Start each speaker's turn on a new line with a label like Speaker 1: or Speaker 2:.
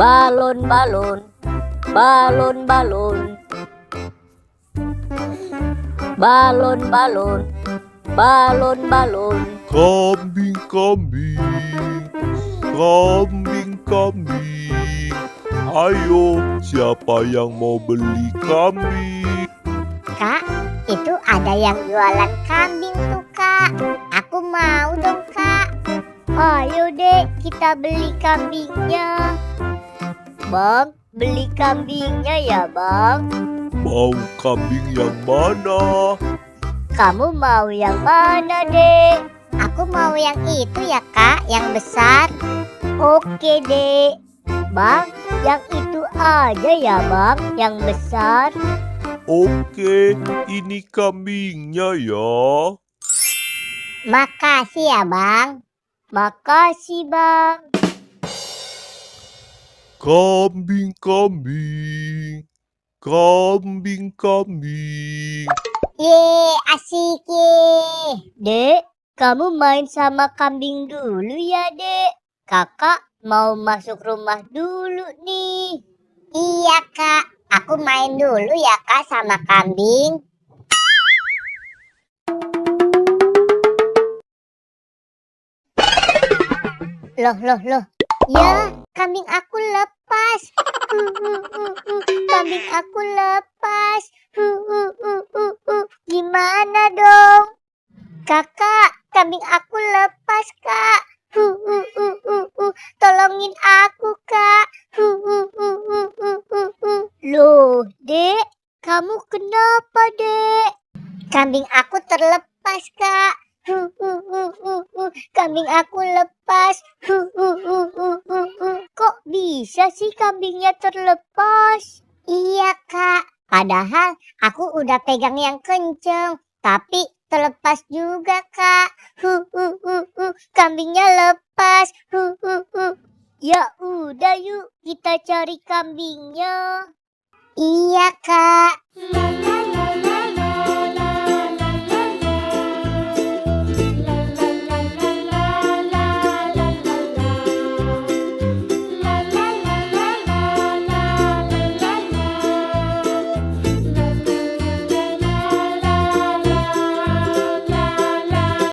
Speaker 1: balon, balon, balon, balon, balon, balon, balon, balon.
Speaker 2: Kambing, kambing, kambing, kambing. Ayo, siapa yang mau beli kambing?
Speaker 3: Kak, itu ada yang jualan kambing tuh, Kak. Aku mau dong, Kak. Ayo deh, kita beli kambingnya. Bang, beli kambingnya ya, Bang.
Speaker 2: Mau kambing yang mana?
Speaker 3: Kamu mau yang mana, Dek? Aku mau yang itu ya, Kak, yang besar. Oke, Dek. Bang, yang itu aja ya, Bang, yang besar.
Speaker 2: Oke, ini kambingnya ya.
Speaker 3: Makasih ya, Bang. Makasih, Bang.
Speaker 2: Kambing, kambing, kambing, kambing.
Speaker 3: Ye, asik ye. Dek, kamu main sama kambing dulu ya, Dek. Kakak mau masuk rumah dulu nih. Iya, Kak. Aku main dulu ya, Kak, sama kambing. Loh. Ya, kambing aku lepas. Kambing aku lepas. Gimana dong? Kakak, kambing aku lepas, Kak. Tolongin aku, Kak. Loh, Dek, kamu kenapa, Dek? Kambing aku terlepas, Kak. Kambing aku lepas. Kok bisa sih kambingnya terlepas? Iya, Kak. Padahal aku udah pegang yang kenceng, tapi terlepas juga, Kak. Kambingnya lepas. Ya udah yuk kita cari kambingnya. Iya, Kak.